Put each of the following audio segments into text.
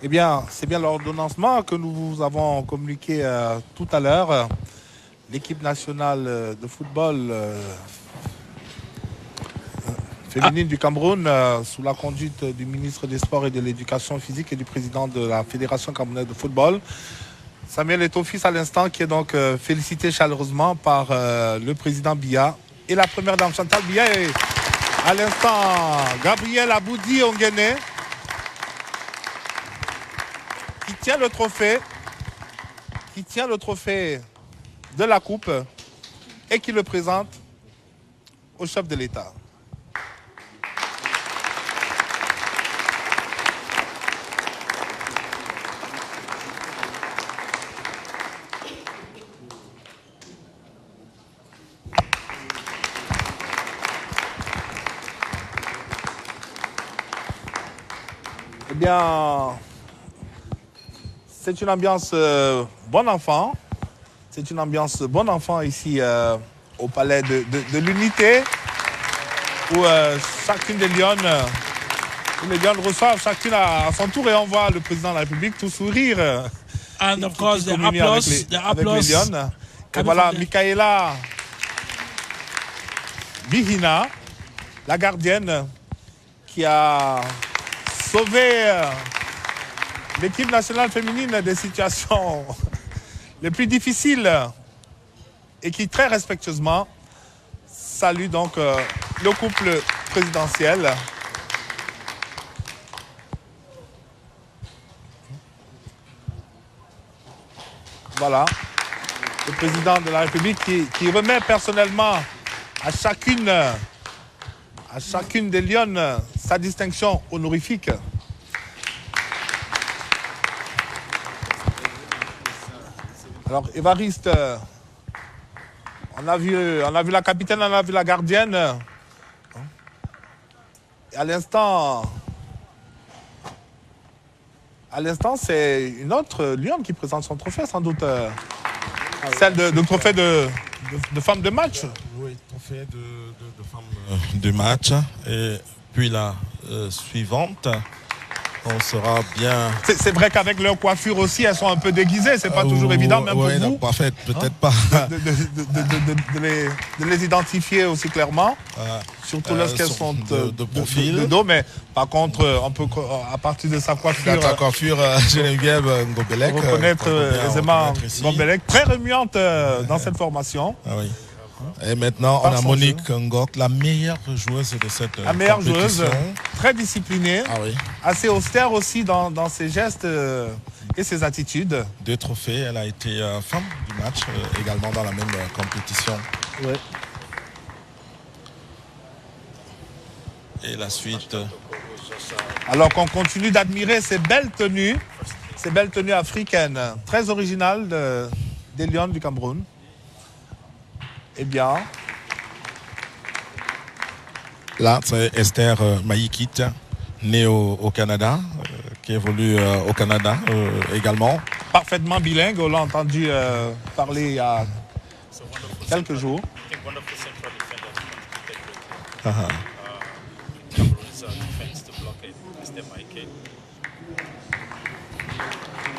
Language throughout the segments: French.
Eh bien, c'est bien l'ordonnancement que nous vous avons communiqué tout à l'heure. L'équipe nationale de football féminine du Cameroun, sous la conduite du ministre des Sports et de l'Éducation physique et du président de la Fédération camerounaise de football, Samuel Eto'o-Fils à l'instant, qui est donc félicité chaleureusement par le président Biya et la première dame Chantal Biya et à l'instant Gabriel Aboudi Onguene qui tient le trophée de la coupe et qui le présente au chef de l'État. Eh bien, c'est une ambiance bon enfant. C'est une ambiance bon enfant ici au palais de l'Unité, où chacune des lionnes, les lionnes reçoivent chacune à son tour et on voit le président de la République tout sourire. And of course, the applause, avec les lionnes. Et voilà, Michaela Bihina, la gardienne, qui a sauvé l'équipe nationale féminine des situations les plus difficiles et qui très respectueusement salue donc le couple présidentiel. Voilà, le président de la République qui remet personnellement à chacune des lionnes sa distinction honorifique. Alors, Évariste, on a vu la capitaine, on a vu la gardienne. Et à l'instant, c'est une autre lionne qui présente son trophée, sans doute. Celle de trophée de femme de match. Oui, trophée de femme de match. Et puis la suivante, on sera bien... C'est vrai qu'avec leur coiffure aussi, elles sont un peu déguisées. C'est pas toujours évident, même pour vous. Pas fait, peut-être pas. De les identifier aussi clairement. Surtout lorsqu'elles sont de profil. De dos, mais par contre, on peut, à partir de sa coiffure... Ta coiffure, Geneviève Ngobelec. Reconnaître aisément Ngobelec. Très remuante dans cette formation. Ah oui. Et maintenant, on a Monique Ngok, la meilleure joueuse de cette compétition. La meilleure joueuse, très disciplinée, oui. Assez austère aussi dans ses gestes et ses attitudes. 2 trophées, elle a été femme du match, également dans la même compétition. Oui. Et la suite... Alors qu'on continue d'admirer ces belles tenues africaines, très originales des Lions du Cameroun. Eh bien... Là, c'est Esther Maïkit, née au Canada, qui évolue au Canada également. Parfaitement bilingue, on l'a entendu parler il y a quelques jours.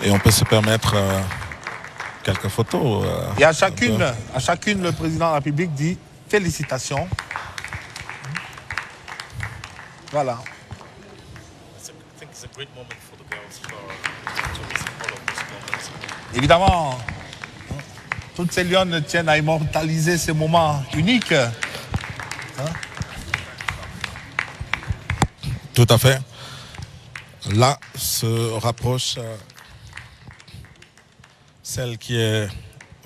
Et on peut se permettre quelques photos. Et à chacune, le président de la République dit félicitations. Voilà. Évidemment, toutes ces lionnes tiennent à immortaliser ces moments uniques. Tout à fait. Là se rapproche celle qui est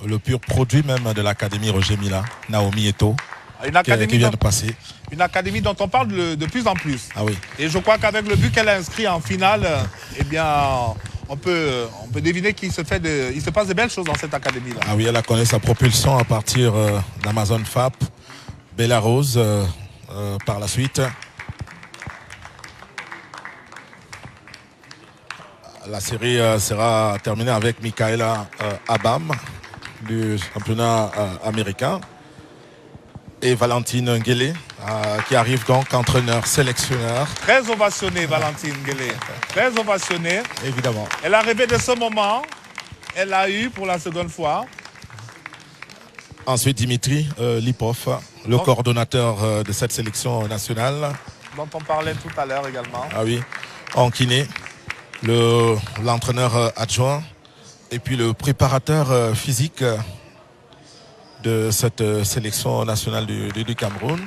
le pur produit même de l'Académie Roger Mila, Naomi Eto'o, qui vient de passer. Une académie dont on parle de plus en plus. Ah oui. Et je crois qu'avec le but qu'elle a inscrit en finale, eh bien, on peut deviner qu'il se passe de belles choses dans cette académie-là. Ah oui, elle a connu sa propulsion à partir d'Amazon FAP, Bella Rose par la suite. La série sera terminée avec Michaela Abam du championnat américain et Valentine Nguele qui arrive donc entraîneur, sélectionneur. Très ovationné, Valentine Guélé. Très ovationné. Évidemment. Elle a rêvé de ce moment. Elle l'a eu pour la seconde fois. Ensuite, Dimitri Lipov, le coordonnateur de cette sélection nationale. Dont on parlait tout à l'heure également. Ah oui, en kiné, l'entraîneur adjoint et puis le préparateur physique de cette sélection nationale du Cameroun.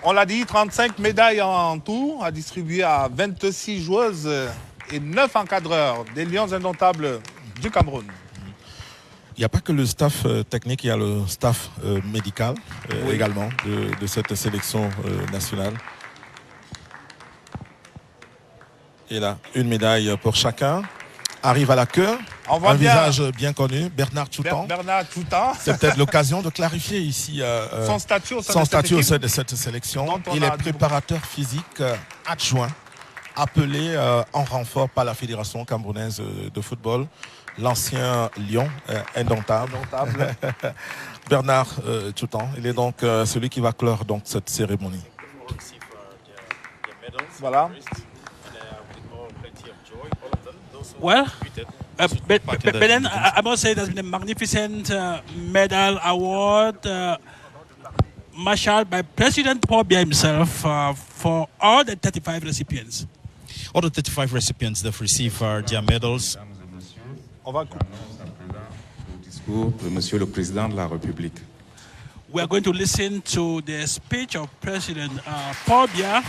On l'a dit, 35 médailles en tout, à distribuer à 26 joueuses et 9 encadreurs des Lions indomptables du Cameroun. Il n'y a pas que le staff technique, il y a le staff médical également de cette sélection nationale. Et là, une médaille pour chacun. Arrive à la queue, un visage bien connu, Bernard Tchoutan. Bernard Tchoutan. C'est peut-être l'occasion de clarifier ici son statut au sein de cette sélection. Il est préparateur physique adjoint, appelé en renfort par la Fédération camerounaise de football, l'ancien Lion indomptable. Bernard Tchoutan, il est donc celui qui va clore donc cette cérémonie. Voilà. Well, Belen, I must say it has been a magnificent medal award marshaled by President Paul Biya himself for all the 35 recipients. All the 35 recipients that receive their medals. On va discours de Monsieur le Président de la République. We are going to listen to the speech of President Paul Biya